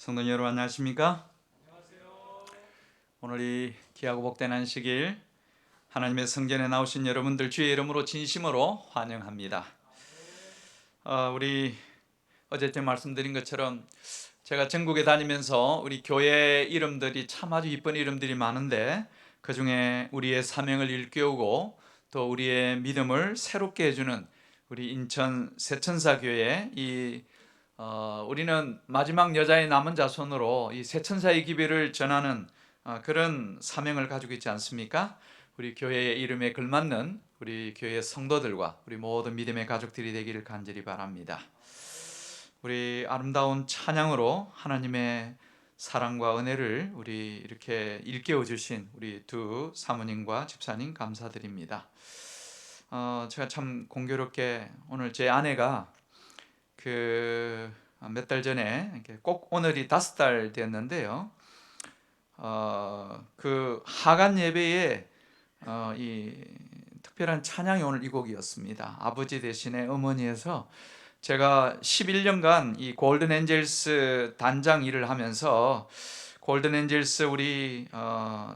성도 여러분 안녕하십니까? 오늘 이 귀하고 복된 안식일 하나님의 성전에 나오신 여러분들 주의 이름으로 진심으로 환영합니다. 우리 어제 말씀드린 것처럼 제가 전국에 다니면서 우리 교회 이름들이 참 아주 이쁜 이름들이 많은데 그 중에 우리의 사명을 일깨우고 또 우리의 믿음을 새롭게 해주는 우리 인천 새천사교회 우리는 마지막 여자의 남은 자손으로 이 새천사의 기별을 전하는 그런 사명을 가지고 있지 않습니까? 우리 교회의 이름에 걸맞는 우리 교회 성도들과 우리 모든 믿음의 가족들이 되기를 간절히 바랍니다. 우리 아름다운 찬양으로 하나님의 사랑과 은혜를 우리 이렇게 일깨워 주신 우리 두 사모님과 집사님 감사드립니다. 제가 참 공교롭게 오늘 제 아내가 몇 달 전에 꼭 오늘이 5달 되었는데요. 그 하간 예배에 이 특별한 찬양이 오늘 이 곡이었습니다. 아버지 대신에 어머니에서 제가 11년간 이 골든 엔젤스 단장 일을 하면서 골든 엔젤스 우리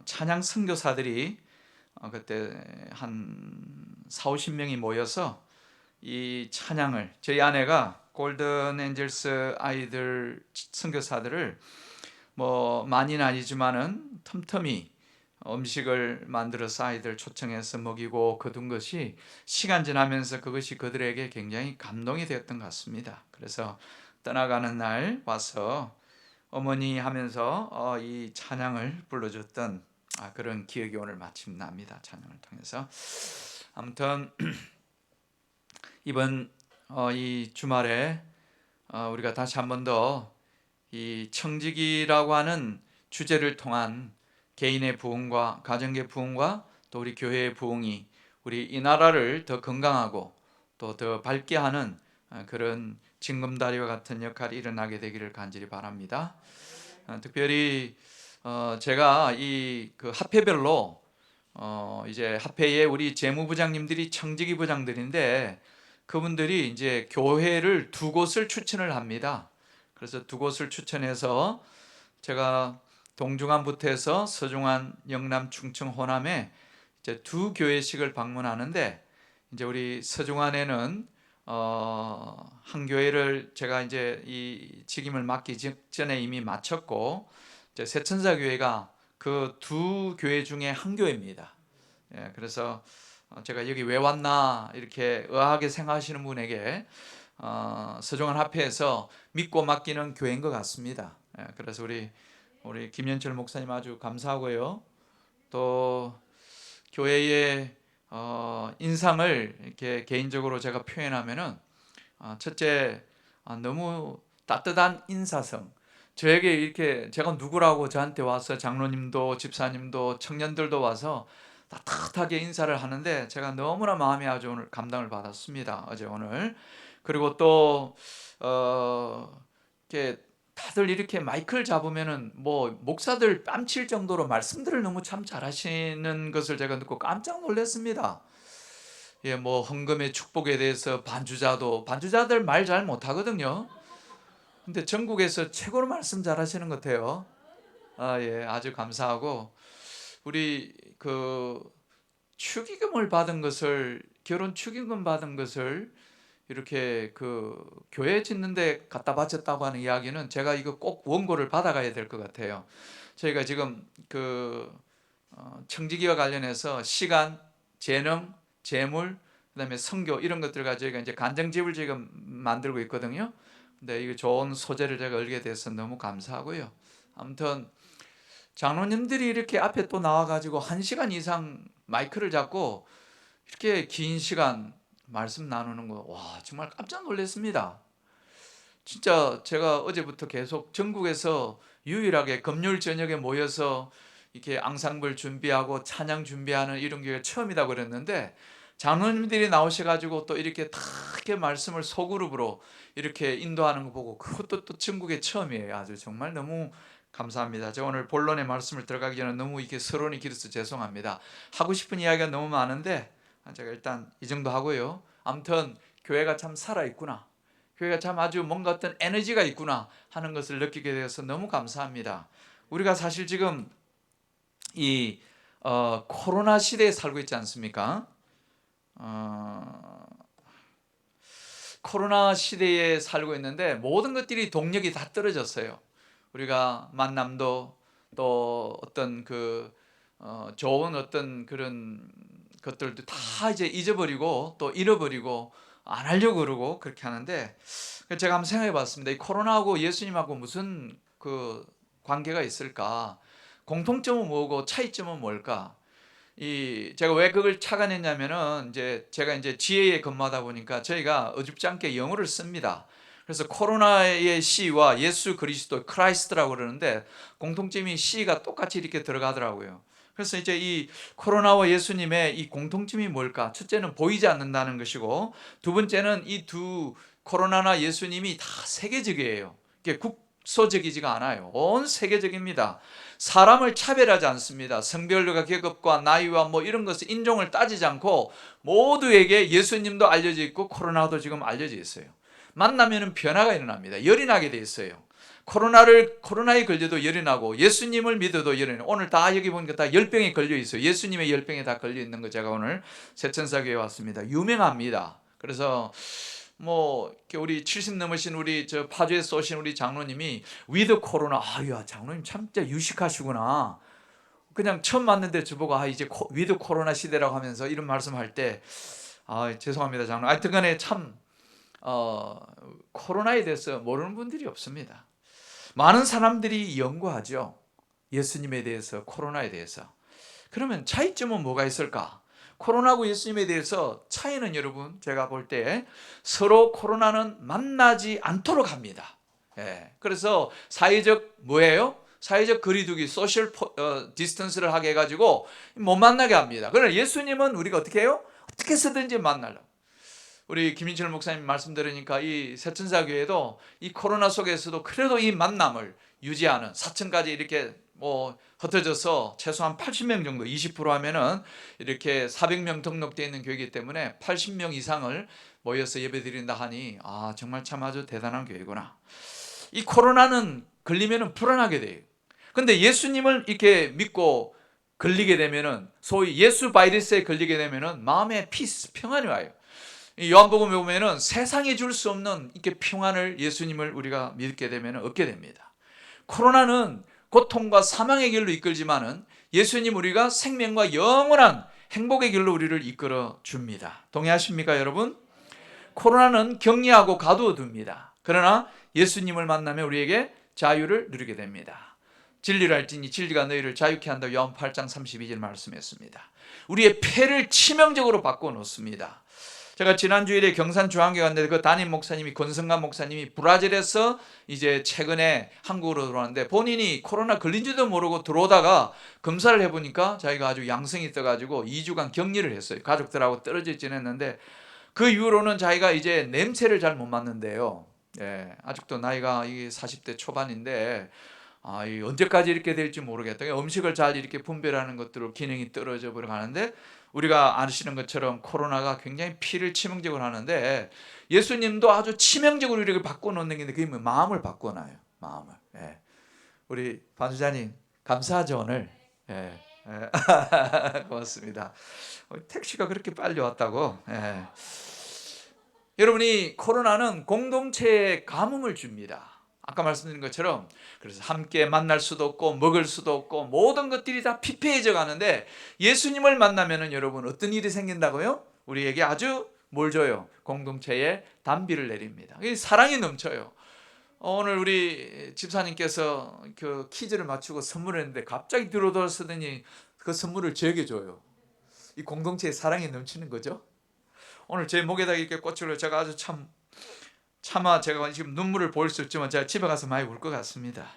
찬양 선교사들이 그때 한 40-50명이 모여서 이 찬양을 저희 아내가 골든 엔젤스 아이들 선교사들을 뭐 많이는 아니지만은 틈틈이 음식을 만들어서 아이들 초청해서 먹이고 거둔 것이 시간 지나면서 그것이 그들에게 굉장히 감동이 되었던 것 같습니다. 그래서 떠나가는 날 와서 어머니 하면서 이 찬양을 불러줬던 그런 기억이 오늘 마침 납니다. 찬양을 통해서. 아무튼 이번 이 주말에 우리가 다시 한 번 더 이 청지기라고 하는 주제를 통한 개인의 부흥과 가정의 부흥과 또 우리 교회의 부흥이 우리 이 나라를 더 건강하고 또 더 밝게 하는 그런 징검다리와 같은 역할이 일어나게 되기를 간절히 바랍니다. 특별히 제가 이 그 합회별로 이제 합회에 우리 재무부장님들이 청지기 부장들인데 그분들이 이제 교회를 두 곳을 추천을 합니다. 그래서 두 곳을 추천해서 제가 동중안부터 해서 서중안, 영남, 충청, 호남에 이제 두 교회씩을 방문하는데 이제 우리 서중안에는 한 교회를 제가 이제 이 직임을 맡기 전에 이미 마쳤고 이제 새천사 교회가 그 두 교회 중에 한 교회입니다. 예, 그래서 제가 여기 왜 왔나 이렇게 의아하게 생각하시는 분에게 서종원 합회에서 믿고 맡기는 교회인 것 같습니다. 예, 그래서 우리 김현철 목사님 아주 감사하고요. 또 교회의 인상을 이렇게 개인적으로 제가 표현하면은 첫째 너무 따뜻한 인사성. 저에게 이렇게 제가 누구라고 저한테 와서 장로님도 집사님도 청년들도 와서 따뜻하게 인사를 하는데 제가 너무나 마음이 아주 오늘 감당을 받았습니다. 어제 오늘. 그리고 또 이렇게 다들 이렇게 마이크를 잡으면은 뭐 목사들 뺨칠 정도로 말씀들을 너무 참 잘하시는 것을 제가 듣고 깜짝 놀랐습니다. 예, 뭐 헌금의 축복에 대해서 반주자들 말 잘 못하거든요. 근데 전국에서 최고로 말씀 잘하시는 것 같아요. 예, 아주 감사하고 우리 그 결혼 축의금 받은 것을 이렇게 그 교회 짓는데 갖다 바쳤다고 하는 이야기는 제가 이거 꼭 원고를 받아가야 될 것 같아요. 저희가 지금 그 청지기와 관련해서 시간, 재능, 재물, 그다음에 선교 이런 것들 가지고 저희가 이제 간증집을 지금 만들고 있거든요. 근데 이거 좋은 소재를 제가 얻게 돼서 너무 감사하고요. 아무튼 장로님들이 이렇게 앞에 또 나와가지고 1시간 이상 마이크를 잡고 이렇게 긴 시간 말씀 나누는 거, 와, 정말 깜짝 놀랐습니다. 진짜 제가 어제부터 계속 전국에서 유일하게 금요일 저녁에 모여서 이렇게 앙상블 준비하고 찬양 준비하는 이런 게 처음이다 그랬는데 장로님들이 나오셔가지고 또 이렇게 다 이렇게 말씀을 소그룹으로 이렇게 인도하는 거 보고 그것도 또 전국의 처음이에요. 아주 정말 너무 감사합니다. 제가 오늘 본론의 말씀을 들어가기 전에 너무 이렇게 서론이 길어서 죄송합니다. 하고 싶은 이야기가 너무 많은데 제가 일단 이 정도 하고요. 아무튼 교회가 참 살아있구나. 교회가 참 아주 뭔가 어떤 에너지가 있구나 하는 것을 느끼게 되어서 너무 감사합니다. 우리가 사실 지금 이 코로나 시대에 살고 있지 않습니까? 코로나 시대에 살고 있는데 모든 것들이 동력이 다 떨어졌어요. 우리가 만남도 또 어떤 좋은 어떤 그런 것들도 다 이제 잊어버리고 또 잃어버리고 안 하려고 그러고 그렇게 하는데, 제가 한번 생각해 봤습니다. 이 코로나하고 예수님하고 무슨 관계가 있을까? 공통점은 뭐고 차이점은 뭘까? 제가 왜 그걸 착안했냐면은 제가 이제 지혜에 근무하다 보니까 저희가 어줍지 않게 영어를 씁니다. 그래서 코로나의 C와 예수 그리스도 크라이스트라고 그러는데 공통점이 C가 똑같이 이렇게 들어가더라고요. 그래서 이제 이 코로나와 예수님의 이 공통점이 뭘까? 첫째는 보이지 않는다는 것이고, 두 번째는 이 두 코로나나 예수님이 다 세계적이에요. 이게 국소적이지가 않아요. 온 세계적입니다. 사람을 차별하지 않습니다. 성별과 계급과 나이와 뭐 이런 것을 인종을 따지지 않고 모두에게 예수님도 알려져 있고 코로나도 지금 알려져 있어요. 만나면은 변화가 일어납니다. 열이 나게 돼 있어요. 코로나에 걸려도 열이 나고 예수님을 믿어도 열이 나고, 오늘 다 여기 보니까 다 열병에 걸려 있어요. 예수님의 열병에 다 걸려 있는 거 제가 오늘 새천사교회에 왔습니다. 유명합니다. 그래서 뭐 우리 70 넘으신 우리 저 파주에서 오신 우리 장로님이 위드 코로나, 아야 장로님 참 진짜 유식하시구나. 그냥 처음 만났는데 저보고 이제 위드 코로나 시대라고 하면서 이런 말씀할 때 죄송합니다 장로. 하여튼간에 참 코로나에 대해서 모르는 분들이 없습니다. 많은 사람들이 연구하죠. 예수님에 대해서, 코로나에 대해서. 그러면 차이점은 뭐가 있을까? 코로나하고 예수님에 대해서 차이는 여러분, 제가 볼 때 서로 코로나는 만나지 않도록 합니다. 그래서 사회적 거리두기, 소셜 디스턴스를 하게 해가지고 못 만나게 합니다. 그러나 예수님은 우리가 어떻게 해요? 어떻게 해서든지 만나려고. 우리 김인철 목사님 말씀 들으니까 이 새천사교회도 이 코로나 속에서도 그래도 이 만남을 유지하는, 4층까지 이렇게 흩어져서 최소한 80명 정도, 20% 하면은 이렇게 400명 등록되어 있는 교회이기 때문에 80명 이상을 모여서 예배드린다 하니 정말 참 아주 대단한 교회구나. 이 코로나는 걸리면은 불안하게 돼요. 근데 예수님을 이렇게 믿고 걸리게 되면은, 소위 예수 바이러스에 걸리게 되면은 마음에 피스, 평안이 와요. 요한복음에 보면은 세상에 줄 수 없는 이렇게 평안을, 예수님을 우리가 믿게 되면 얻게 됩니다. 코로나는 고통과 사망의 길로 이끌지만은 예수님 우리가 생명과 영원한 행복의 길로 우리를 이끌어 줍니다. 동의하십니까 여러분? 코로나는 격리하고 가두어 둡니다. 그러나 예수님을 만나면 우리에게 자유를 누리게 됩니다. 진리를 알지니 진리가 너희를 자유케 한다고 요한 8장 32절 말씀했습니다. 우리의 폐를 치명적으로 바꿔 놓습니다. 제가 지난 주일에 경산 중앙교회 갔는데 그 담임 목사님이, 권성관 목사님이 브라질에서 이제 최근에 한국으로 들어왔는데 본인이 코로나 걸린지도 모르고 들어오다가 검사를 해보니까 자기가 아주 양성이 떠가지고 2주간 격리를 했어요. 가족들하고 떨어져 지냈는데 그 이후로는 자기가 이제 냄새를 잘 못 맡는데요. 아직도 나이가 40대 초반인데 언제까지 이렇게 될지 모르겠다. 음식을 잘 이렇게 분별하는 것들로 기능이 떨어져 버려 가는데, 우리가 아시는 것처럼 코로나가 굉장히 피를 치명적으로 하는데 예수님도 아주 치명적으로 우리를 바꿔놓는 게 그게 마음을 바꿔놔요. 마음을. 우리 반주자님 감사하죠 오늘. 고맙습니다. 택시가 그렇게 빨리 왔다고. 여러분이 코로나는 공동체에 가뭄을 줍니다. 아까 말씀드린 것처럼, 그래서 함께 만날 수도 없고 먹을 수도 없고 모든 것들이 다 피폐해져 가는데 예수님을 만나면은 여러분 어떤 일이 생긴다고요? 우리에게 아주 뭘 줘요? 공동체에 단비를 내립니다. 사랑이 넘쳐요. 오늘 우리 집사님께서 그 퀴즈를 맞추고 선물을 했는데 갑자기 들어들었더니 그 선물을 저에게 줘요. 이 공동체에 사랑이 넘치는 거죠. 오늘 제 목에다 이렇게 꽂히고 제가 아주 차마 제가 지금 눈물을 보일 수 있지만 제가 집에 가서 많이 울 것 같습니다.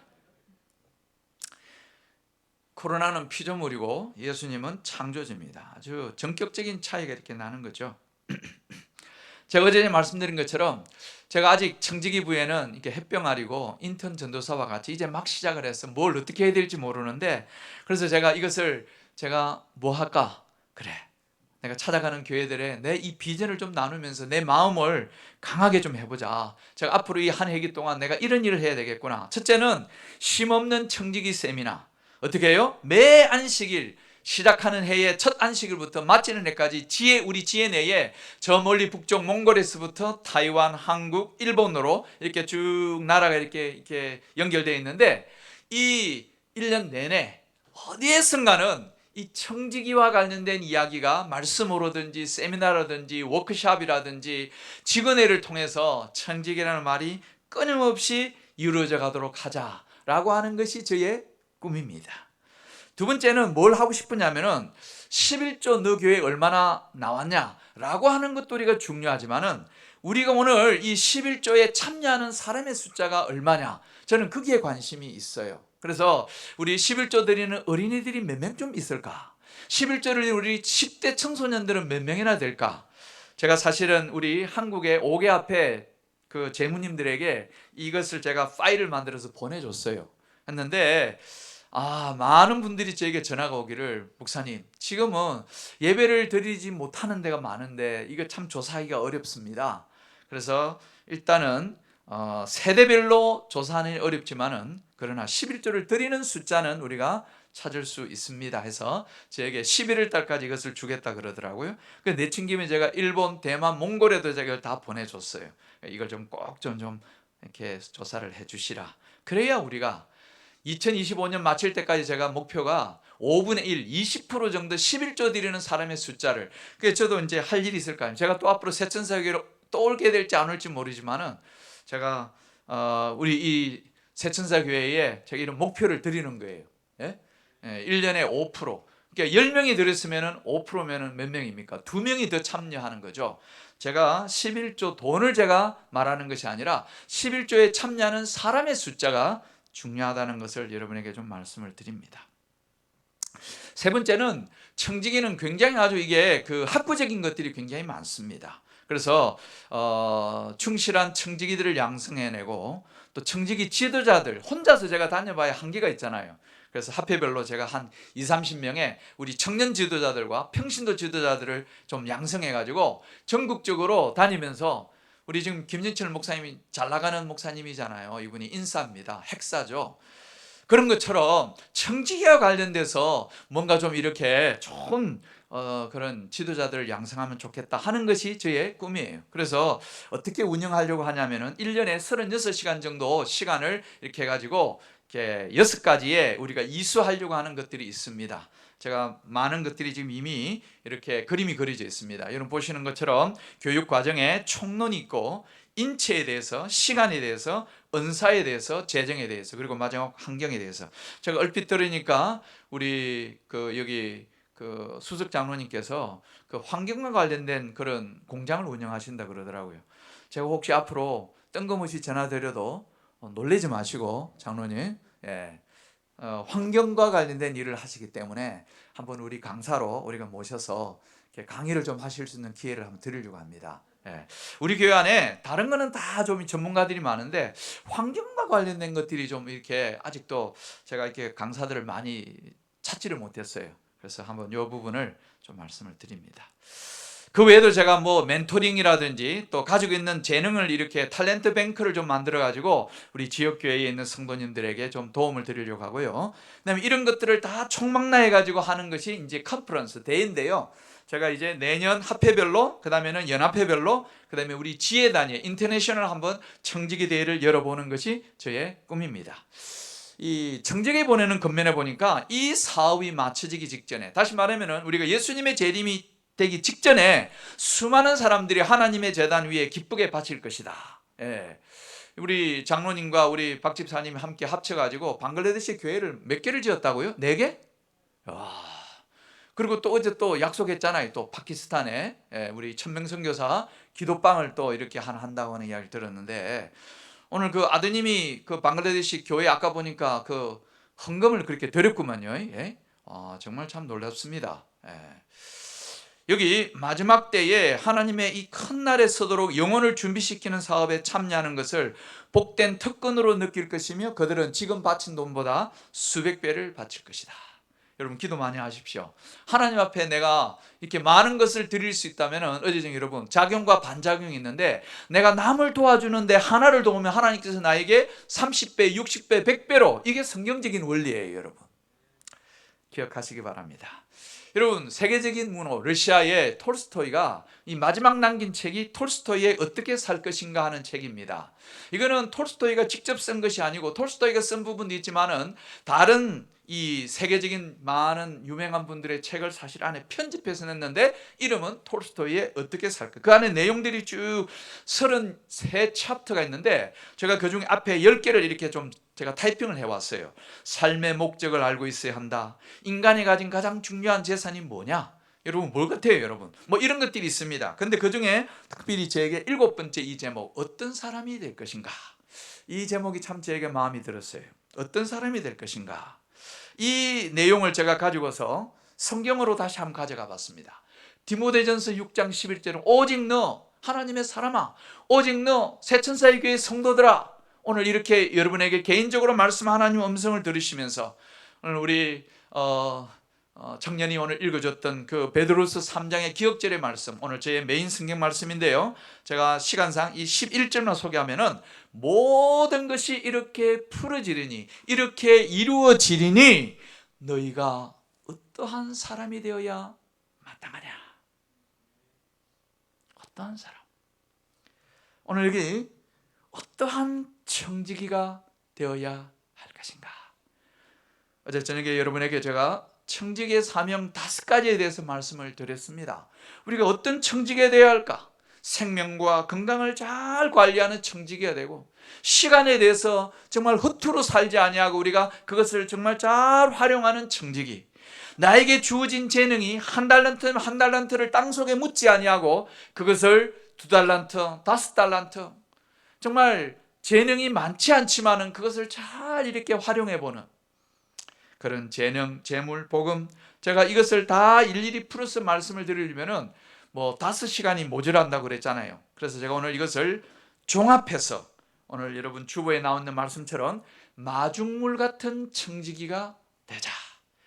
코로나는 피조물이고 예수님은 창조주입니다. 아주 전격적인 차이가 이렇게 나는 거죠. 제가 어제 말씀드린 것처럼 제가 아직 청지기부에는 이렇게 햇병아리고 인턴 전도사와 같이 이제 막 시작을 해서 뭘 어떻게 해야 될지 모르는데, 그래서 제가 이것을 뭐 할까? 그래, 내가 찾아가는 교회들에 내 이 비전을 좀 나누면서 내 마음을 강하게 좀 해보자. 제가 앞으로 이 한 해기 동안 내가 이런 일을 해야 되겠구나. 첫째는 쉼없는 청지기 세미나. 어떻게 해요? 매 안식일 시작하는 해의 첫 안식일부터 마치는 해까지 우리 지혜 내에 저 멀리 북쪽 몽골에서부터 타이완, 한국, 일본으로 이렇게 쭉 나라가 이렇게 연결되어 있는데 이 1년 내내 어디에선가는 이 청지기와 관련된 이야기가 말씀으로든지 세미나라든지 워크숍이라든지 직원회를 통해서 청지기라는 말이 끊임없이 이루어져 가도록 하자라고 하는 것이 저의 꿈입니다. 두 번째는 뭘 하고 싶으냐면은 11조 너 교회 얼마나 나왔냐라고 하는 것도 우리가 중요하지만은 우리가 오늘 이 11조에 참여하는 사람의 숫자가 얼마냐, 저는 거기에 관심이 있어요. 그래서 우리 11조 드리는 어린이들이 몇 명 좀 있을까? 11조를 우리 10대 청소년들은 몇 명이나 될까? 제가 사실은 우리 한국의 5개 앞에 그 재무님들에게 이것을 제가 파일을 만들어서 보내줬어요. 했는데 많은 분들이 저에게 전화가 오기를, 목사님 지금은 예배를 드리지 못하는 데가 많은데 이거 참 조사하기가 어렵습니다. 그래서 일단은 세대별로 조사하는 게 어렵지만은 그러나 11조를 드리는 숫자는 우리가 찾을 수 있습니다 해서 저에게 11월 달까지 이것을 주겠다 그러더라고요. 내친 김에 제가 일본, 대만, 몽골에도 제가 다 보내줬어요. 이걸 좀 꼭 좀 이렇게 조사를 해 주시라. 그래야 우리가 2025년 마칠 때까지 제가 목표가 5분의 1, 20% 정도 11조 드리는 사람의 숫자를. 그래서 저도 이제 할 일이 있을까요? 제가 또 앞으로 새천사교회로 또 올게 될지 안 올지 모르지만은 제가 우리 이 새천사교회에 제가 이런 목표를 드리는 거예요. 예? 1년에 5%. 그러니까 10명이 들었으면 5%면 몇 명입니까? 2명이 더 참여하는 거죠. 제가 11조 돈을 제가 말하는 것이 아니라 11조에 참여하는 사람의 숫자가 중요하다는 것을 여러분에게 좀 말씀을 드립니다. 세 번째는 청지기는 굉장히 아주 이게 그 학구적인 것들이 굉장히 많습니다. 그래서 충실한 청지기들을 양성해내고 또 청지기 지도자들 혼자서 제가 다녀봐야 한계가 있잖아요. 그래서 학회별로 제가 한 20-30명의 우리 청년 지도자들과 평신도 지도자들을 좀 양성해가지고 전국적으로 다니면서, 우리 지금 김진철 목사님이 잘 나가는 목사님이잖아요. 이분이 인싸입니다. 핵사죠. 그런 것처럼 청지기와 관련돼서 뭔가 좀 이렇게 좋은 그런 지도자들을 양성하면 좋겠다 하는 것이 저의 꿈이에요. 그래서 어떻게 운영하려고 하냐면은 1년에 36시간 정도 시간을 이렇게 해가지고 이렇게 6가지의 우리가 이수하려고 하는 것들이 있습니다. 제가 많은 것들이 지금 이미 이렇게 그림이 그려져 있습니다. 여러분 보시는 것처럼 교육 과정에 총론이 있고, 인체에 대해서, 시간에 대해서, 은사에 대해서, 재정에 대해서, 그리고 마지막 환경에 대해서. 제가 얼핏 들으니까 우리 여기 수석 장로님께서 그 환경과 관련된 그런 공장을 운영하신다 그러더라고요. 제가 혹시 앞으로 뜬금없이 전화 드려도 놀라지 마시고 장로님, 환경과 관련된 일을 하시기 때문에 한번 우리 강사로 우리가 모셔서 강의를 좀 하실 수 있는 기회를 한번 드리려고 합니다. 우리 교회 안에 다른 거는 다 좀 전문가들이 많은데 환경과 관련된 것들이 좀 이렇게 아직도 제가 이렇게 강사들을 많이 찾지를 못했어요. 그래서 한번 이 부분을 좀 말씀을 드립니다. 그 외에도 제가 뭐 멘토링이라든지 또 가지고 있는 재능을 이렇게 탤런트 뱅크를 좀 만들어 가지고 우리 지역 교회에 있는 성도님들에게 좀 도움을 드리려고 하고요. 그다음에 이런 것들을 다 총망라해 가지고 하는 것이 이제 컨퍼런스 대회인데요. 제가 이제 내년 합회별로, 그다음에는 연합회별로, 그다음에 우리 지혜단위 인터내셔널 한번 청지기 대회를 열어보는 것이 저의 꿈입니다. 이 청지기 보내는 겉면에 보니까 이 사업이 마쳐지기 직전에, 다시 말하면은 우리가 예수님의 재림이 되기 직전에 수많은 사람들이 하나님의 제단 위에 기쁘게 바칠 것이다. 우리 장로님과 우리 박 집사님이 함께 합쳐가지고 방글라데시 교회를 몇 개를 지었다고요? 4개? 그리고 또 어제 또 약속했잖아요. 또 파키스탄에 우리 천명 선교사 기도방을 또 이렇게 한다고 하는 이야기를 들었는데, 오늘 그 아드님이 그 방글라데시 교회 아까 보니까 그 헌금을 그렇게 드렸구만요. 정말 참 놀랍습니다. 여기 마지막 때에 하나님의 이 큰 날에 서도록 영혼을 준비시키는 사업에 참여하는 것을 복된 특권으로 느낄 것이며 그들은 지금 바친 돈보다 수백 배를 바칠 것이다. 여러분 기도 많이 하십시오. 하나님 앞에 내가 이렇게 많은 것을 드릴 수 있다면 어제정 여러분 작용과 반작용이 있는데 내가 남을 도와주는데 하나를 도우면 하나님께서 나에게 30배, 60배, 100배로 이게 성경적인 원리예요. 여러분 기억하시기 바랍니다. 여러분 세계적인 문호 러시아의 톨스토이가 이 마지막 남긴 책이 톨스토이의 어떻게 살 것인가 하는 책입니다. 이거는 톨스토이가 직접 쓴 것이 아니고 톨스토이가 쓴 부분도 있지만은 다른 이 세계적인 많은 유명한 분들의 책을 사실 안에 편집해서 냈는데 이름은 톨스토이의 어떻게 살까. 그 안에 내용들이 쭉 33챕터가 있는데 제가 그중에 앞에 10개를 이렇게 좀 제가 타이핑을 해왔어요. 삶의 목적을 알고 있어야 한다. 인간이 가진 가장 중요한 재산이 뭐냐? 여러분 뭘 같아요 여러분? 뭐 이런 것들이 있습니다. 근데 그중에 특별히 제게 7번째 이 제목 어떤 사람이 될 것인가? 이 제목이 참 제게 마음이 들었어요. 어떤 사람이 될 것인가? 이 내용을 제가 가지고서 성경으로 다시 한번 가져가 봤습니다. 디모데전서 6장 11절은 오직 너 하나님의 사람아 오직 너 새천사의 교회 성도들아 오늘 이렇게 여러분에게 개인적으로 말씀 하나님 음성을 들으시면서 오늘 우리 청년이 오늘 읽어줬던 그 베드로서 3장의 기억절의 말씀 오늘 저의 메인 성경 말씀인데요. 제가 시간상 이 11절만 소개하면은 모든 것이 이렇게 풀어지리니 이렇게 이루어지리니 너희가 어떠한 사람이 되어야 마땅하냐. 어떠한 사람. 오늘 여기 어떠한 청지기가 되어야 할 것인가. 어제 저녁에 여러분에게 제가 청지기의 사명 5가지에 대해서 말씀을 드렸습니다. 우리가 어떤 청지기가 되어야 할까? 생명과 건강을 잘 관리하는 청지기가 되고 시간에 대해서 정말 허투루 살지 아니하고 우리가 그것을 정말 잘 활용하는 청지기. 나에게 주어진 재능이 한 달란트면 한 달란트를 땅속에 묻지 아니하고 그것을 2달란트, 5달란트 정말 재능이 많지 않지만은 그것을 잘 이렇게 활용해보는 그런 재능, 재물, 복음 제가 이것을 다 일일이 풀어서 말씀을 드리려면은 뭐 5시간이 모자란다고 그랬잖아요. 그래서 제가 오늘 이것을 종합해서 오늘 여러분 주보에 나오는 말씀처럼 마중물 같은 청지기가 되자.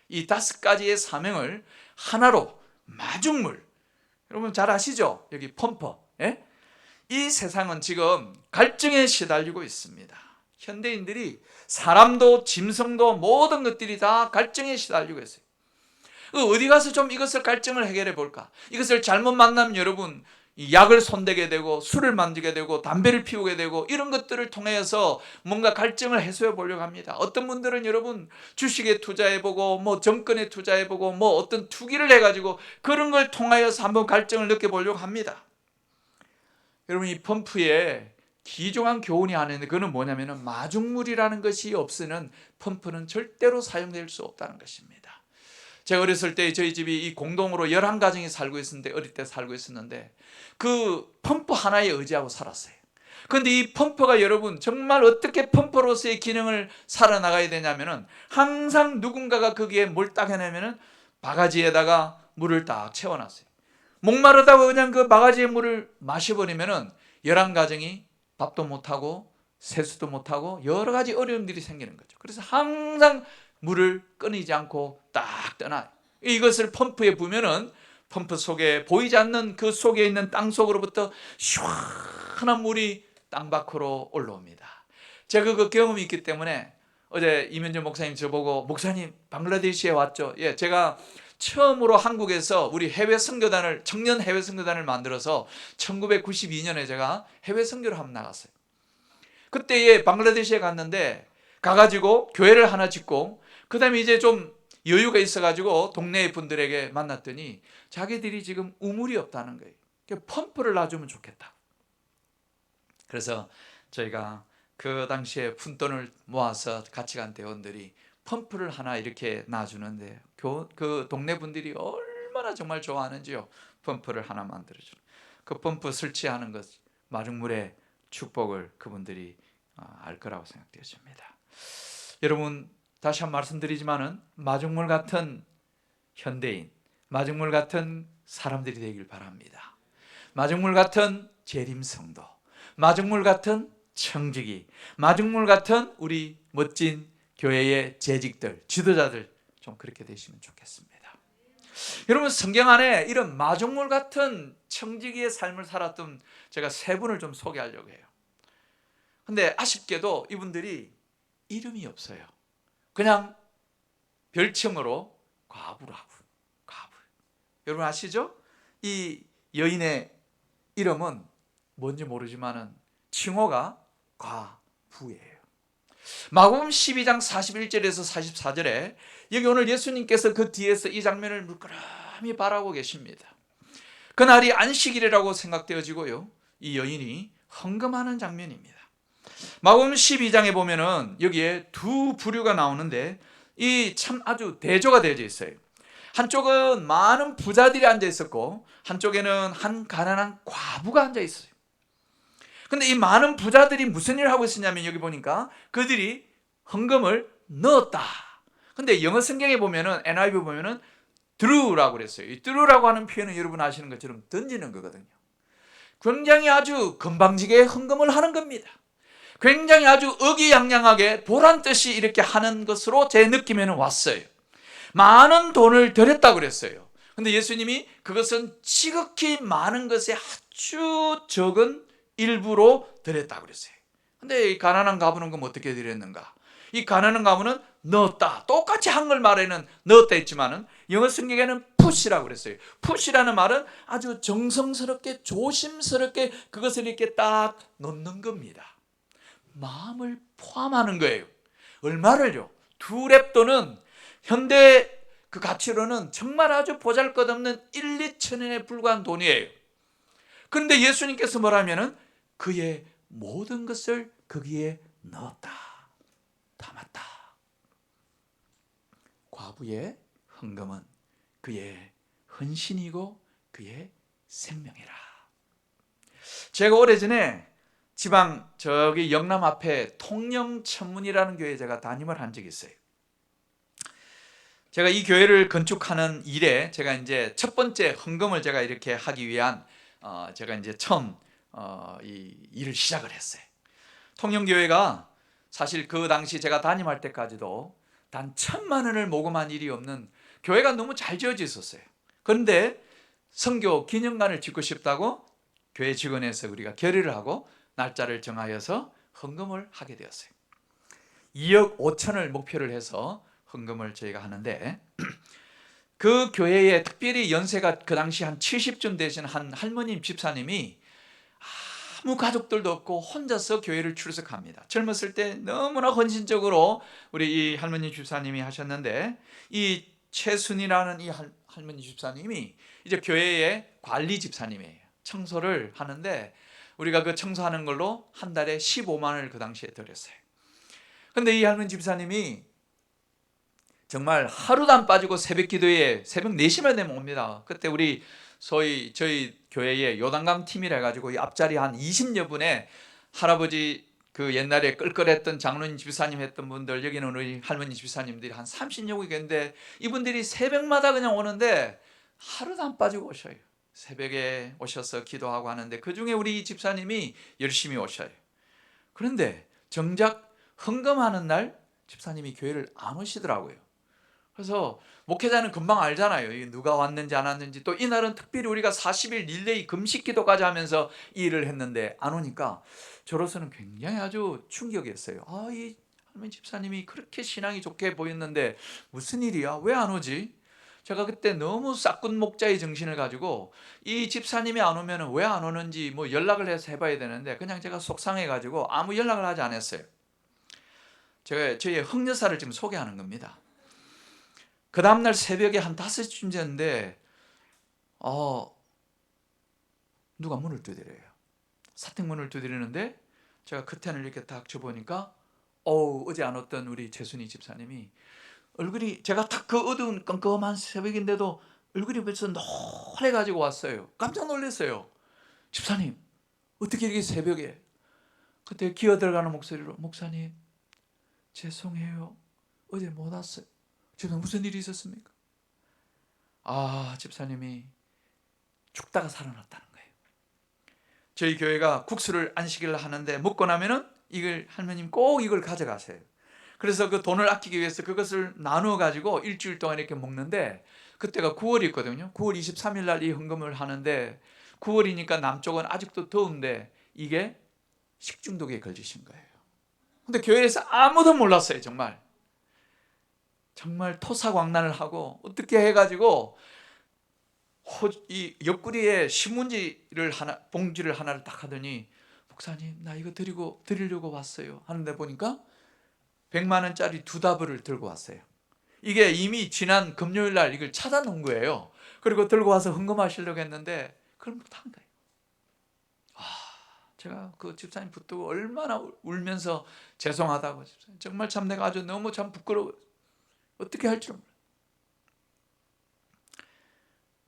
이 5가지의 사명을 하나로 마중물. 여러분 잘 아시죠? 여기 펌퍼. 예? 이 세상은 지금 갈증에 시달리고 있습니다. 현대인들이 사람도 짐승도 모든 것들이 다 갈증에 시달리고 있어요. 어디 가서 좀 이것을 갈증을 해결해 볼까? 이것을 잘못 만나면 여러분 약을 손대게 되고 술을 만지게 되고 담배를 피우게 되고 이런 것들을 통해서 뭔가 갈증을 해소해 보려고 합니다. 어떤 분들은 여러분 주식에 투자해보고 뭐 정권에 투자해보고 뭐 어떤 투기를 해가지고 그런 걸 통하여서 한번 갈증을 느껴보려고 합니다. 여러분 이 펌프에 기종한 교훈이 하나 있는데 그거는 뭐냐면은 마중물이라는 것이 없으면 펌프는 절대로 사용될 수 없다는 것입니다. 제가 어렸을 때 저희 집이 이 공동으로 11가정이 살고 있었는데 어릴 때 살고 있었는데 그 펌프 하나에 의지하고 살았어요. 그런데 이 펌프가 여러분 정말 어떻게 펌프로서의 기능을 살아나가야 되냐면은 항상 누군가가 거기에 뭘 딱 해내면은 바가지에다가 물을 딱 채워놨어요. 목마르다고 그냥 그 바가지의 물을 마셔버리면은 11가정이 밥도 못하고 세수도 못하고 여러 가지 어려움들이 생기는 거죠. 그래서 항상 물을 끊이지 않고 딱 떠나요. 이것을 펌프에 부면은 펌프 속에 보이지 않는 그 속에 있는 땅 속으로부터 시원한 물이 땅 밖으로 올라옵니다. 제가 그 경험이 있기 때문에 어제 이면재 목사님 저보고 목사님 방글라데시에 왔죠. 예, 제가 처음으로 한국에서 우리 해외 선교단을 청년 해외 선교단을 만들어서 1992년에 제가 해외 선교를 한번 나갔어요. 그때에 방글라데시에 갔는데 가가지고 교회를 하나 짓고 그 다음에 이제 좀 여유가 있어가지고 동네 분들에게 만났더니 자기들이 지금 우물이 없다는 거예요. 펌프를 놔주면 좋겠다. 그래서 저희가 그 당시에 푼돈을 모아서 같이 간 대원들이 펌프를 하나 이렇게 놔주는데 그 동네 분들이 얼마나 정말 좋아하는지요. 펌프를 하나 만들어주는 그 펌프 설치하는 것 마중물의 축복을 그분들이 알 거라고 생각되어집니다. 여러분 다시 한 번 말씀드리지만은 마중물 같은 현대인, 마중물 같은 사람들이 되길 바랍니다. 마중물 같은 재림성도, 마중물 같은 청지기, 마중물 같은 우리 멋진 교회의 재직들, 지도자들 좀 그렇게 되시면 좋겠습니다. 여러분, 성경 안에 이런 마중물 같은 청지기의 삶을 살았던 제가 세 분을 좀 소개하려고 해요. 근데 아쉽게도 이분들이 이름이 없어요. 그냥 별칭으로 과부라고. 과부. 여러분 아시죠? 이 여인의 이름은 뭔지 모르지만은 칭호가 과부예요. 마가복음 12장 41절에서 44절에 여기 오늘 예수님께서 그 뒤에서 이 장면을 물끄러미 바라보고 계십니다. 그날이 안식일이라고 생각되어지고요, 이 여인이 헌금하는 장면입니다. 마가복음 12장에 보면은 여기에 두 부류가 나오는데 이 참 아주 대조가 되어져 있어요. 한쪽은 많은 부자들이 앉아 있었고 한쪽에는 한 가난한 과부가 앉아 있어요. 근데 이 많은 부자들이 무슨 일을 하고 있었냐면 여기 보니까 그들이 헌금을 넣었다. 근데 영어 성경에 보면은 NIV 보면은 drew라고 그랬어요. 이 drew라고 하는 표현은 여러분 아시는 것처럼 던지는 거거든요. 굉장히 아주 건방지게 헌금을 하는 겁니다. 굉장히 아주 의기양양하게 보란 듯이 이렇게 하는 것으로 제 느낌에는 왔어요. 많은 돈을 들였다고 그랬어요. 근데 예수님이 그것은 지극히 많은 것에 아주 적은 일부로 드렸다고 그랬어요. 근데 이 가난한 가부는 그럼 어떻게 드렸는가? 이 가난한 가부는 넣었다. 똑같이 한글말에는 넣었다 했지만은 영어 성경에는 푸시라고 그랬어요. 푸시라는 말은 아주 정성스럽게 조심스럽게 그것을 이렇게 딱 넣는 겁니다. 마음을 포함하는 거예요. 얼마를요? 2렙돈은 현대 그 가치로는 정말 아주 보잘것없는 1, 2천원에 불과한 돈이에요. 그런데 예수님께서 뭐라면은 그의 모든 것을 거기에 넣었다, 담았다. 과부의 헌금은 그의 헌신이고 그의 생명이라. 제가 오래전에 지방 저기 영남 앞에 통영천문이라는 교회에 제가 담임을 한 적이 있어요. 제가 이 교회를 건축하는 일에 제가 이제 첫 번째 헌금을 제가 이렇게 하기 위한 제가 이제 처음 이 일을 시작을 했어요. 통영교회가 사실 그 당시 제가 담임할 때까지도 단 1,000만 원을 모금한 일이 없는 교회가 너무 잘 지어져 있었어요. 그런데 선교 기념관을 짓고 싶다고 교회 직원에서 우리가 결의를 하고 날짜를 정하여서 헌금을 하게 되었어요. 2억 5천을 목표를 해서 헌금을 저희가 하는데 그 교회에 특별히 연세가 그 당시 한 70쯤 되신 한 할머님 집사님이 아무 가족들도 없고 혼자서 교회를 출석합니다. 젊었을 때 너무나 헌신적으로 우리 이 할머니 집사님이 하셨는데 이 최순이라는 이 할머니 집사님이 이제 교회의 관리 집사님이에요. 청소를 하는데 우리가 그 청소하는 걸로 한 달에 15만 원을 그 당시에 드렸어요. 근데 이 할머니 집사님이 정말 하루도 안 빠지고 새벽 기도에 새벽 4시만 되면 옵니다. 그때 우리 저희 교회에 요단강 팀이라 해가지고 이 앞자리 한 20여 분의 할아버지 그 옛날에 끌끌했던 장로님 집사님 했던 분들, 여기는 우리 할머니 집사님들이 한 30여 분 계는데 이분들이 새벽마다 그냥 오는데 하루도 안 빠지고 오셔요. 새벽에 오셔서 기도하고 하는데 그중에 우리 집사님이 열심히 오셔요. 그런데 정작 헌금하는 날 집사님이 교회를 안 오시더라고요. 그래서 목회자는 금방 알잖아요. 누가 왔는지 안 왔는지. 또 이날은 특별히 우리가 40일 릴레이 금식 기도까지 하면서 이 일을 했는데 안 오니까 저로서는 굉장히 아주 충격이었어요. 이 할머니 집사님이 그렇게 신앙이 좋게 보였는데 무슨 일이야? 왜 안 오지? 제가 그때 너무 싹군 목자의 정신을 가지고 이 집사님이 안 오면 왜 안 오는지 뭐 연락을 해서 해봐야 되는데 그냥 제가 속상해가지고 아무 연락을 하지 않았어요. 제가 저희 흑여사를 지금 소개하는 겁니다. 그 다음날 새벽에 한 5시쯤 됐는데 누가 문을 두드려요. 사택문을 두드리는데 제가 커튼을 이렇게 딱 쳐보니까 어제 안 왔던 우리 재순이 집사님이 얼굴이 제가 딱 그 어두운 깜깜한 새벽인데도 얼굴이 벌써 노래가지고 왔어요. 깜짝 놀랐어요. 집사님 어떻게 이렇게 새벽에? 그때 기어들어가는 목소리로 목사님 죄송해요. 어제 못 왔어요. 집사님 무슨 일이 있었습니까? 집사님이 죽다가 살아났다는 거예요. 저희 교회가 국수를 안식일을 하는데 먹고 나면은 이걸 할머님 꼭 이걸 가져가세요. 그래서 그 돈을 아끼기 위해서 그것을 나누어 가지고 일주일 동안 이렇게 먹는데, 그때가 9월이었거든요. 9월 23일 날 이 헌금을 하는데 9월이니까 남쪽은 아직도 더운데 이게 식중독에 걸리신 거예요. 근데 교회에서 아무도 몰랐어요. 정말 토사광난을 하고 어떻게 해가지고 이 옆구리에 신문지를 봉지를 하나를 딱 하더니, 목사님 나 이거 드리려고 왔어요 하는데 보니까 100만 원짜리 2다블을 들고 왔어요. 이게 이미 지난 금요일 날 이걸 찾아놓은 거예요. 그리고 들고 와서 헌금하시려고 했는데 그걸 못한 거예요. 제가 그 집사님 붙들고 얼마나 울면서 죄송하다고, 집사님 정말 참 내가 아주 너무 참 부끄러워, 어떻게 할 줄 몰라.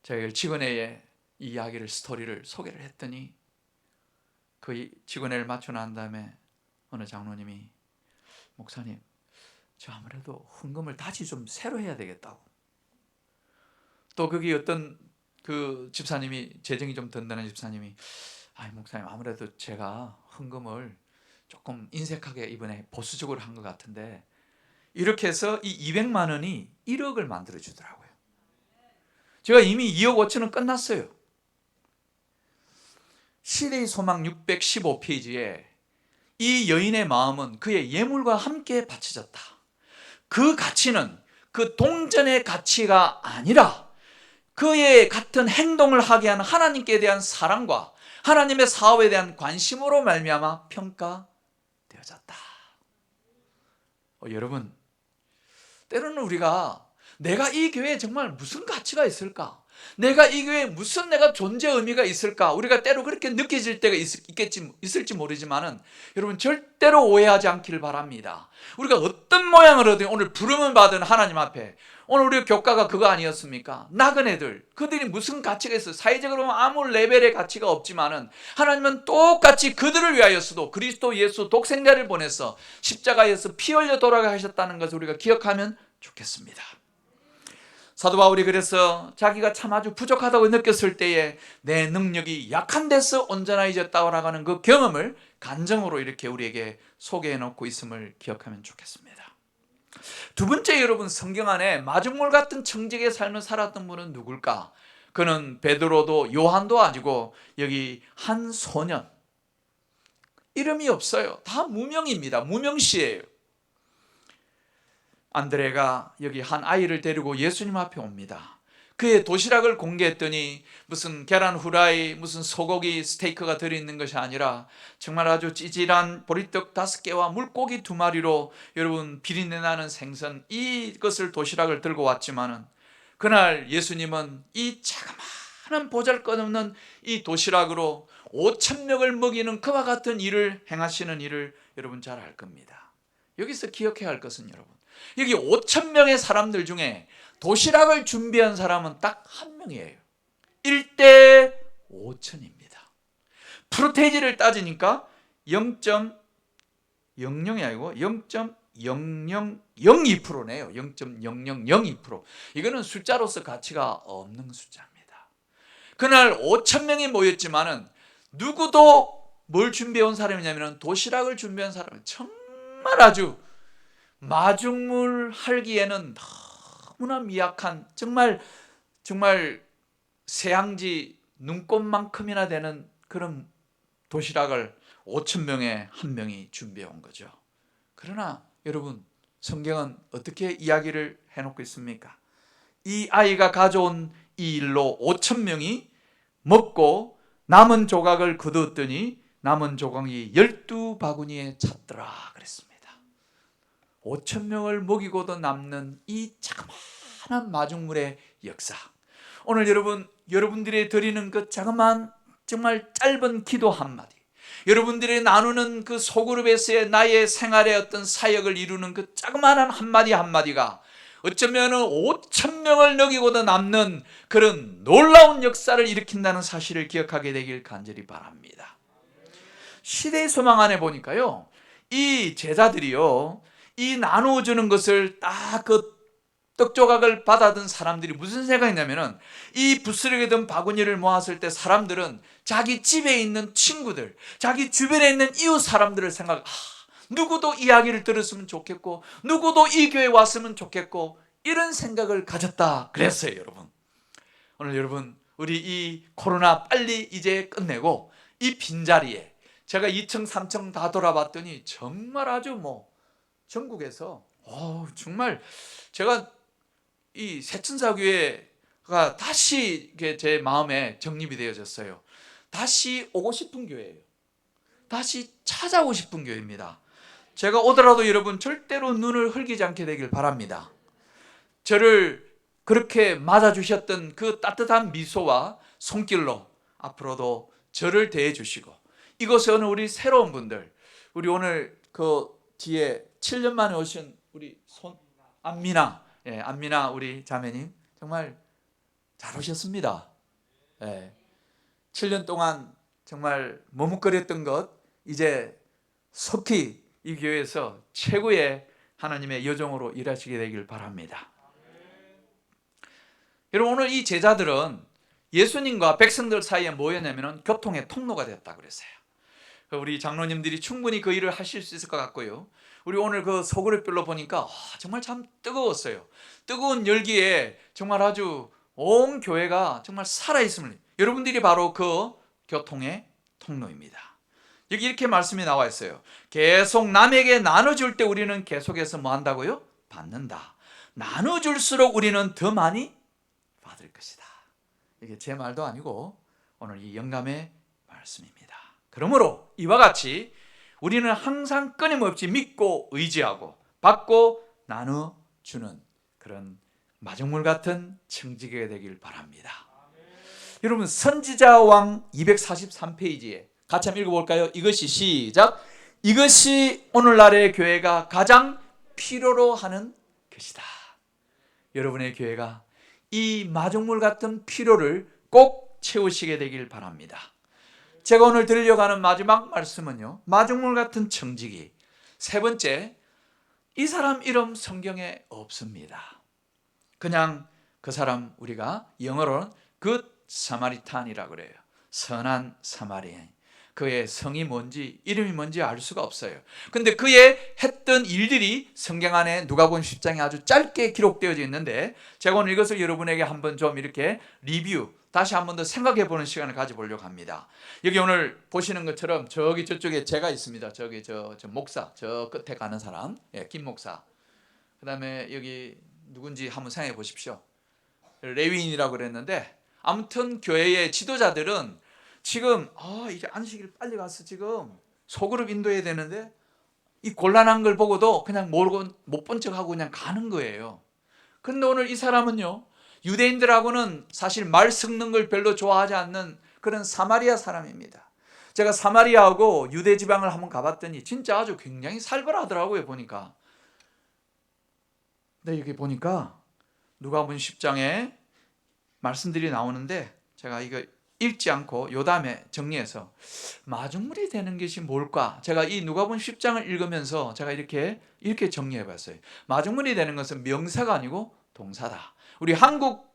제가 직원회에 이 이야기를, 스토리를 소개를 했더니 그 직원회를 마쳐 난 다음에 어느 장로님이, 목사님 저 아무래도 헌금을 다시 좀 새로 해야 되겠다고. 또 거기 어떤 그 집사님이, 재정이 좀 든든한 집사님이, 목사님 아무래도 제가 헌금을 조금 인색하게 이번에 보수적으로 한 것 같은데, 이렇게 해서 이 200만 원이 1억을 만들어 주더라고요. 제가 이미 2억 5천은 끝났어요. 시대의 소망 615페이지에 이 여인의 마음은 그의 예물과 함께 바쳐졌다. 그 가치는 그 동전의 가치가 아니라 그의 같은 행동을 하게 하는 하나님께 대한 사랑과 하나님의 사업에 대한 관심으로 말미암아 평가되어졌다. 여러분, 때로는 우리가 내가 이 교회에 정말 무슨 가치가 있을까? 내가 이 교회에 무슨 내가 존재 의미가 있을까? 우리가 때로 그렇게 느껴질 때가 있을지 모르지만은, 여러분 절대로 오해하지 않기를 바랍니다. 우리가 어떤 모양을 하든 오늘 부름을 받은 하나님 앞에, 오늘 우리 교과가 그거 아니었습니까? 나그네들, 그들이 무슨 가치가 있어요? 사회적으로 보면 아무 레벨의 가치가 없지만은 하나님은 똑같이 그들을 위하여서도 그리스도 예수 독생자를 보내서 십자가에서 피 흘려 돌아가 하셨다는 것을 우리가 기억하면 좋겠습니다. 사도 바울이 그래서 자기가 참 아주 부족하다고 느꼈을 때에 내 능력이 약한 데서 온전해졌다고 하는 그 경험을 간증으로 이렇게 우리에게 소개해 놓고 있음을 기억하면 좋겠습니다. 두 번째, 여러분 성경 안에 마중물 같은 청직의 삶을 살았던 분은 누굴까? 그는 베드로도 요한도 아니고 여기 한 소년, 이름이 없어요. 다 무명입니다. 무명시예요. 안드레가 여기 한 아이를 데리고 예수님 앞에 옵니다. 그의 도시락을 공개했더니 무슨 계란 후라이, 무슨 소고기 스테이크가 들어있는 것이 아니라 정말 아주 찌질한 보리떡 5개와 물고기 2마리로 여러분 비린내 나는 생선, 이것을 도시락을 들고 왔지만은 그날 예수님은 이 자그마한 보잘것없는 이 도시락으로 5,000명을 먹이는 그와 같은 일을 행하시는 일을 여러분 잘 알 겁니다. 여기서 기억해야 할 것은, 여러분 여기 5,000명의 사람들 중에 도시락을 준비한 사람은 딱 한 명이에요. 1대 5,000입니다. 프로테이지를 따지니까 0.00이 아니고 0.0002%네요. 0.0002%. 이거는 숫자로서 가치가 없는 숫자입니다. 그날 5,000명이 모였지만은 누구도 뭘 준비해 온 사람이냐면 도시락을 준비한 사람은 정말 아주 마중물 할기에는 너무나 미약한, 정말 새양지 눈곱만큼이나 되는 그런 도시락을 5,000명에 한 명이 준비해 온 거죠. 그러나 여러분, 성경은 어떻게 이야기를 해놓고 있습니까? 이 아이가 가져온 이 일로 5,000명이 먹고 남은 조각을 거두었더니 남은 조각이 12바구니에 찼더라 그랬습니다. 5,000명을 먹이고도 남는 이 자그마한 마중물의 역사. 오늘 여러분들이 드리는 그 자그마한 정말 짧은 기도 한마디, 여러분들이 나누는 그 소그룹에서의 나의 생활의 어떤 사역을 이루는 그 자그마한 한마디 한마디가 어쩌면 5,000명을 먹이고도 남는 그런 놀라운 역사를 일으킨다는 사실을 기억하게 되길 간절히 바랍니다. 시대의 소망 안에 보니까요, 이 제자들이요, 이 나누어주는 것을 딱 그 떡조각을 받아든 사람들이 무슨 생각이냐면은, 이 부스러기 든 바구니를 모았을 때 사람들은 자기 집에 있는 친구들, 자기 주변에 있는 이웃 사람들을 누구도 이야기를 들었으면 좋겠고 누구도 이 교회에 왔으면 좋겠고 이런 생각을 가졌다 그랬어요. 여러분, 오늘 여러분 우리 이 코로나 빨리 이제 끝내고 이 빈자리에 제가 2층 3층 다 돌아봤더니 정말 아주 전국에서 정말 제가 이 새천사교회가 다시 제 마음에 정립이 되어졌어요. 다시 오고 싶은 교회예요. 다시 찾아오고 싶은 교회입니다. 제가 오더라도 여러분 절대로 눈을 흘기지 않게 되길 바랍니다. 저를 그렇게 맞아주셨던 그 따뜻한 미소와 손길로 앞으로도 저를 대해 주시고, 이곳에 오는 우리 새로운 분들, 우리 오늘 그 뒤에 7년 만에 오신 우리 안미나 우리 자매님 정말 잘 오셨습니다. 7년 동안 정말 머뭇거렸던 것 이제 속히 이 교회에서 최고의 하나님의 여종으로 일하시게 되길 바랍니다. 여러분, 오늘 이 제자들은 예수님과 백성들 사이에 뭐였냐면 교통의 통로가 됐다고 그랬어요. 우리 장로님들이 충분히 그 일을 하실 수 있을 것 같고요. 우리 오늘 그 소그룹별로 보니까 정말 참 뜨거웠어요. 뜨거운 열기에 정말 아주 온 교회가 정말 살아있음을, 여러분들이 바로 그 교통의 통로입니다. 여기 이렇게 말씀이 나와 있어요. 계속 남에게 나눠줄 때 우리는 계속해서 뭐 한다고요? 받는다. 나눠줄수록 우리는 더 많이 받을 것이다. 이게 제 말도 아니고 오늘 이 영감의 말씀입니다. 그러므로 이와 같이 우리는 항상 끊임없이 믿고 의지하고 받고 나눠주는 그런 마중물 같은 청지기가 되길 바랍니다. 여러분, 선지자왕 243페이지에 같이 한번 읽어볼까요? 이것이 시작. 이것이 오늘날의 교회가 가장 필요로 하는 것이다. 여러분의 교회가 이 마중물 같은 필요를 꼭 채우시게 되길 바랍니다. 제가 오늘 드리려고 하는 마지막 말씀은요, 마중물 같은 청지기. 세 번째, 이 사람 이름 성경에 없습니다. 그냥 그 사람, 우리가 영어로는 Good Samaritan이라고 그래요. 선한 사마리아인. 그의 성이 뭔지 이름이 뭔지 알 수가 없어요. 근데 그의 했던 일들이 성경 안에 누가복음 10장에 아주 짧게 기록되어져 있는데, 제가 오늘 이것을 여러분에게 한번 좀 이렇게 리뷰, 다시 한 번 더 생각해 보는 시간을 가져보려고 합니다. 여기 오늘 보시는 것처럼 저기 저쪽에 제가 있습니다. 저기 저 목사, 저 끝에 가는 사람, 김 목사. 그 다음에 여기 누군지 한번 생각해 보십시오. 레위인이라고 그랬는데, 아무튼 교회의 지도자들은 지금 이제 안식일 빨리 가서 지금 소그룹 인도해야 되는데 이 곤란한 걸 보고도 그냥 모르고 못 본 척하고 그냥 가는 거예요. 그런데 오늘 이 사람은요, 유대인들하고는 사실 말 섞는 걸 별로 좋아하지 않는 그런 사마리아 사람입니다. 제가 사마리아하고 유대 지방을 한번 가봤더니 진짜 아주 굉장히 살벌하더라고요, 보니까. 근데 여기 보니까 누가복음 10장에 말씀들이 나오는데, 제가 이거 읽지 않고 요담에 정리해서 마중물이 되는 것이 뭘까? 제가 이 누가복음 10장을 읽으면서 제가 이렇게 정리해 봤어요. 마중물이 되는 것은 명사가 아니고 동사다. 우리 한국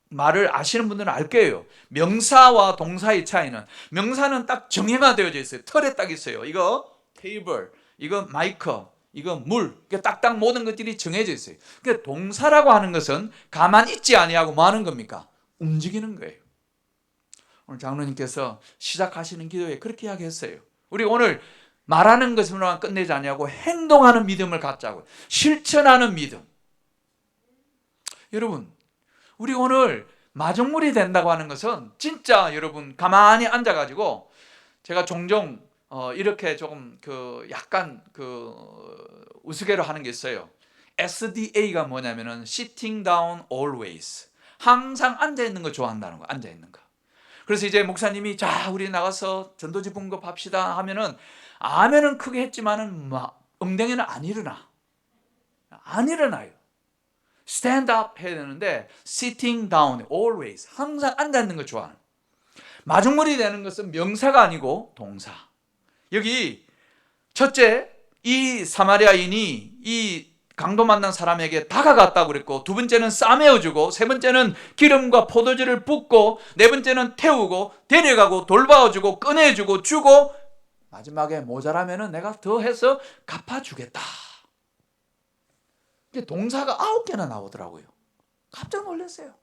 말을 아시는 분들은 알 거예요. 명사와 동사의 차이는, 명사는 딱 정해가 되어져 있어요. 털에 딱 있어요. 이거 테이블, 이거 마이크, 이거 물, 딱딱 모든 것들이 정해져 있어요. 그러니까 동사라고 하는 것은 가만히 있지 아니하고 뭐 하는 겁니까? 움직이는 거예요. 오늘 장로님께서 시작하시는 기도에 그렇게 이야기했어요. 우리 오늘 말하는 것으로만 끝내지 않냐고 행동하는 믿음을 갖자고, 실천하는 믿음. 여러분, 우리 오늘 마중물이 된다고 하는 것은 진짜 여러분 가만히 앉아가지고, 제가 종종 이렇게 조금 약간 우스개로 하는 게 있어요. SDA가 뭐냐면은 Sitting Down Always. 항상 앉아 있는 거 좋아한다는 거, 앉아 있는 거. 그래서 이제 목사님이 자 우리 나가서 전도지 봉급합시다 하면은 아멘은 크게 했지만은 엉덩이는 안 일어나요. Stand up 해야 되는데 sitting down always, 항상 앉아 있는 거 좋아하는. 마중물이 되는 것은 명사가 아니고 동사. 여기 첫째, 이 사마리아인이 이 강도 만난 사람에게 다가갔다고 그랬고, 두 번째는 싸매어주고, 세 번째는 기름과 포도주를 붓고, 네 번째는 태우고 데려가고 돌봐주고 꺼내주고 주고 마지막에 모자라면은 내가 더 해서 갚아주겠다. 이게 동사가 9개나 나오더라고요. 깜짝 놀랐어요.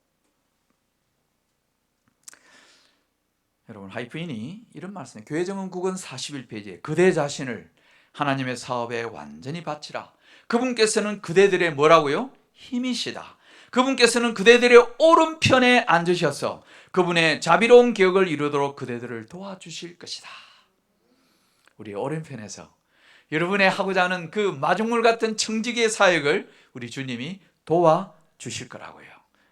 여러분, 하이프인이 이런 말씀이에요. 교회정언국은 41페이지에 그대 자신을 하나님의 사업에 완전히 바치라. 그분께서는 그대들의 뭐라고요? 힘이시다. 그분께서는 그대들의 오른편에 앉으셔서 그분의 자비로운 계획을 이루도록 그대들을 도와주실 것이다. 우리 오른편에서 여러분의 하고자 하는 그 마중물 같은 청지기의 사역을 우리 주님이 도와주실 거라고요.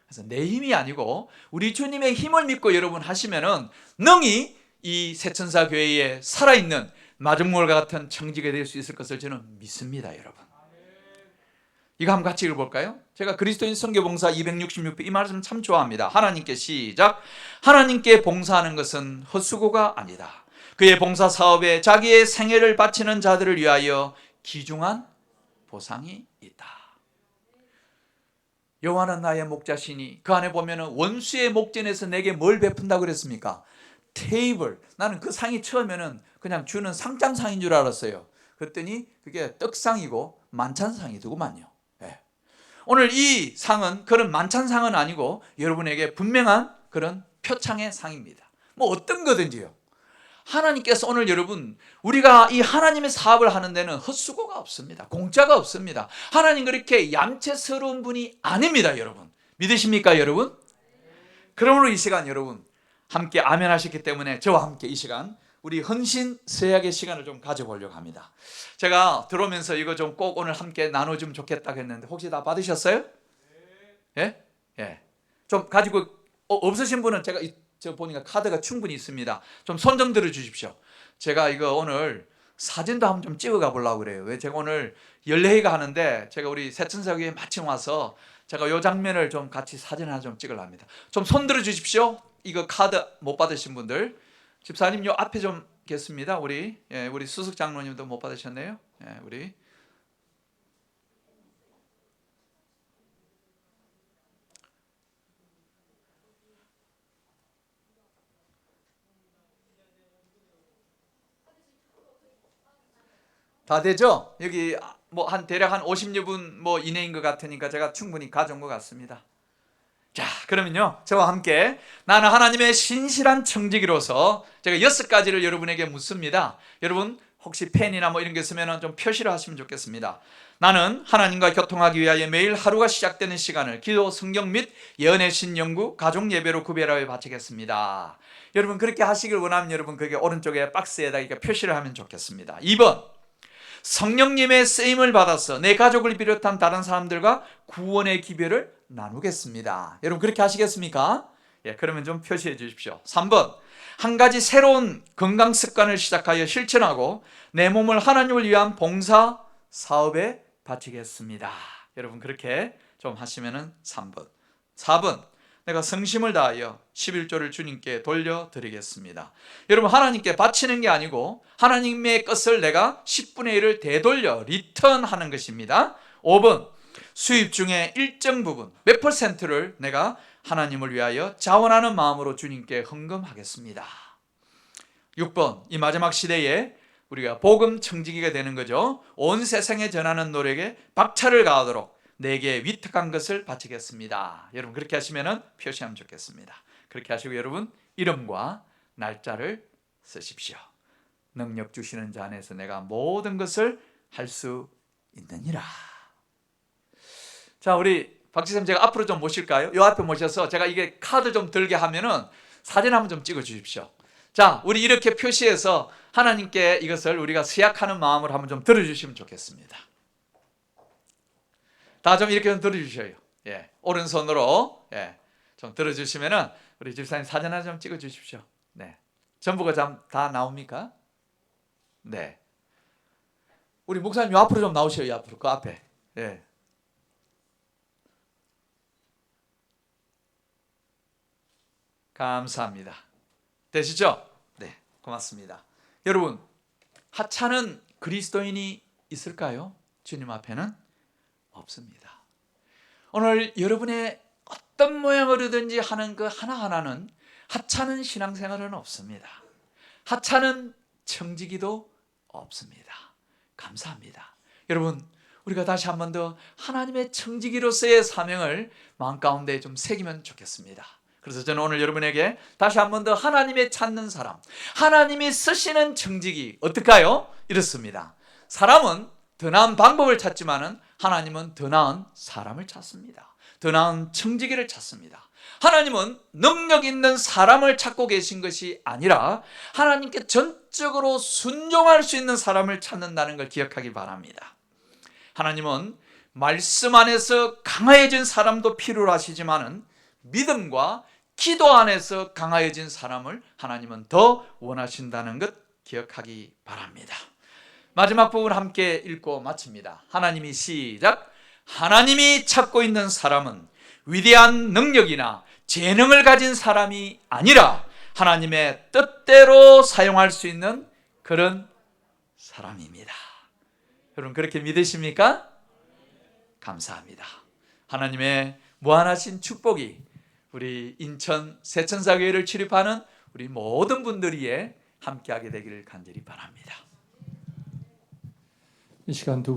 그래서 내 힘이 아니고 우리 주님의 힘을 믿고 여러분 하시면은 능히 이 새천사 교회에 살아있는 마중물과 같은 청지기가 될 수 있을 것을 저는 믿습니다, 여러분. 이거 한번 같이 읽어볼까요? 제가 그리스도인 선교봉사 266편 이 말씀 참 좋아합니다. 하나님께 시작. 하나님께 봉사하는 것은 헛수고가 아니다. 그의 봉사 사업에 자기의 생애를 바치는 자들을 위하여 귀중한 보상이 있다. 여호와는 나의 목자시니 그 안에 보면은 원수의 목전에서 내게 뭘 베푼다고 그랬습니까? 테이블. 나는 그 상이 처음에는 그냥 주는 상장상인 줄 알았어요. 그랬더니 그게 떡상이고 만찬상이더구만요. 네. 오늘 이 상은 그런 만찬상은 아니고 여러분에게 분명한 그런 표창의 상입니다. 뭐 어떤 거든지요. 하나님께서 오늘 여러분 우리가 이 하나님의 사업을 하는 데는 헛수고가 없습니다. 공짜가 없습니다. 하나님 그렇게 얌체스러운 분이 아닙니다, 여러분. 믿으십니까, 여러분? 그러므로 이 시간 여러분 함께 아멘 하셨기 때문에 저와 함께 이 시간 우리 헌신 서약의 시간을 좀 가져보려고 합니다. 제가 들어오면서 이거 좀 꼭 오늘 함께 나눠주면 좋겠다고 했는데 혹시 다 받으셨어요? 예? 예. 좀 가지고 없으신 분은 제가 저 보니까 카드가 충분히 있습니다. 좀 손 좀 들어 주십시오. 제가 이거 오늘 사진도 한번 좀 찍어 가 보려고 그래요. 왜 제가 오늘 연례회가 하는데 제가 우리 새천사교회에 마침 와서 제가 이 장면을 좀 같이 사진 하나 좀 찍으려 합니다. 좀 손 들어 주십시오. 이거 카드 못 받으신 분들. 집사님 요 앞에 좀 계십니다. 우리 수석 장로님도 못 받으셨네요. 우리 다 되죠? 여기 뭐 한 대략 한 50여 분 뭐 이내인 것 같으니까 제가 충분히 가져온 것 같습니다. 자, 그러면요 저와 함께 나는 하나님의 신실한 청지기로서 제가 6가지를 여러분에게 묻습니다. 여러분 혹시 펜이나 뭐 이런 게 있으면 좀 표시를 하시면 좋겠습니다. 나는 하나님과 교통하기 위하여 매일 하루가 시작되는 시간을 기도, 성경 및 예언의 신연구, 가족 예배로 구별하여 바치겠습니다. 여러분 그렇게 하시길 원하면 여러분 그게 오른쪽에 박스에다 표시를 하면 좋겠습니다. 2번 성령님의 쓰임을 받아서 내 가족을 비롯한 다른 사람들과 구원의 기별을 나누겠습니다. 여러분 그렇게 하시겠습니까? 예, 그러면 좀 표시해 주십시오. 3번 한 가지 새로운 건강 습관을 시작하여 실천하고 내 몸을 하나님을 위한 봉사 사업에 바치겠습니다. 여러분 그렇게 좀 하시면은 3번. 4번 내가 성심을 다하여 11조를 주님께 돌려드리겠습니다. 여러분 하나님께 바치는 게 아니고 하나님의 것을 내가 10분의 1을 되돌려 리턴하는 것입니다. 5번 수입 중에 일정 부분 몇 %를 내가 하나님을 위하여 자원하는 마음으로 주님께 헌금하겠습니다. 6번 이 마지막 시대에 우리가 복음 청지기가 되는 거죠. 온 세상에 전하는 노력에 박차를 가하도록 내게 위탁한 것을 바치겠습니다. 여러분 그렇게 하시면 표시하면 좋겠습니다. 그렇게 하시고 여러분 이름과 날짜를 쓰십시오. 능력 주시는 자 안에서 내가 모든 것을 할 수 있느니라. 자 우리 박지쌤 제가 앞으로 좀 모실까요? 요 앞에 모셔서 제가 이게 카드 좀 들게 하면은 사진 한번 좀 찍어 주십시오. 자 우리 이렇게 표시해서 하나님께 이것을 우리가 수약하는 마음으로 한번 좀 들어주시면 좋겠습니다. 다 좀 이렇게 좀 들어주셔요. 예, 오른손으로 좀 들어주시면은 우리 집사님 사진 하나 좀 찍어주십시오. 네, 전부가 다 나옵니까? 네, 우리 목사님 요 앞으로 좀 나오셔요. 앞으로 그 앞에. 예. 감사합니다. 되시죠? 네, 고맙습니다. 여러분 하찮은 그리스도인이 있을까요? 주님 앞에는 없습니다. 오늘 여러분의 어떤 모양으로든지 하는 그 하나하나는 하찮은 신앙생활은 없습니다. 하찮은 청지기도 없습니다. 감사합니다. 여러분, 우리가 다시 한 번 더 하나님의 청지기로서의 사명을 마음 가운데 좀 새기면 좋겠습니다. 그래서 저는 오늘 여러분에게 다시 한 번 더 하나님의 찾는 사람, 하나님이 쓰시는 청지기 어떨까요? 이렇습니다. 사람은 더 나은 방법을 찾지만은 하나님은 더 나은 사람을 찾습니다. 더 나은 청지기를 찾습니다. 하나님은 능력 있는 사람을 찾고 계신 것이 아니라 하나님께 전적으로 순종할 수 있는 사람을 찾는다는 걸 기억하기 바랍니다. 하나님은 말씀 안에서 강해진 사람도 필요로 하시지만은 믿음과 기도 안에서 강해진 사람을 하나님은 더 원하신다는 것 기억하기 바랍니다. 마지막 부분 함께 읽고 마칩니다. 하나님이 시작. 하나님이 찾고 있는 사람은 위대한 능력이나 재능을 가진 사람이 아니라 하나님의 뜻대로 사용할 수 있는 그런 사람입니다. 여러분 그렇게 믿으십니까? 감사합니다. 하나님의 무한하신 축복이 우리 인천 새천사교회를 출입하는 우리 모든 분들이에 함께하게 되기를 간절히 바랍니다. 이 시간 두 분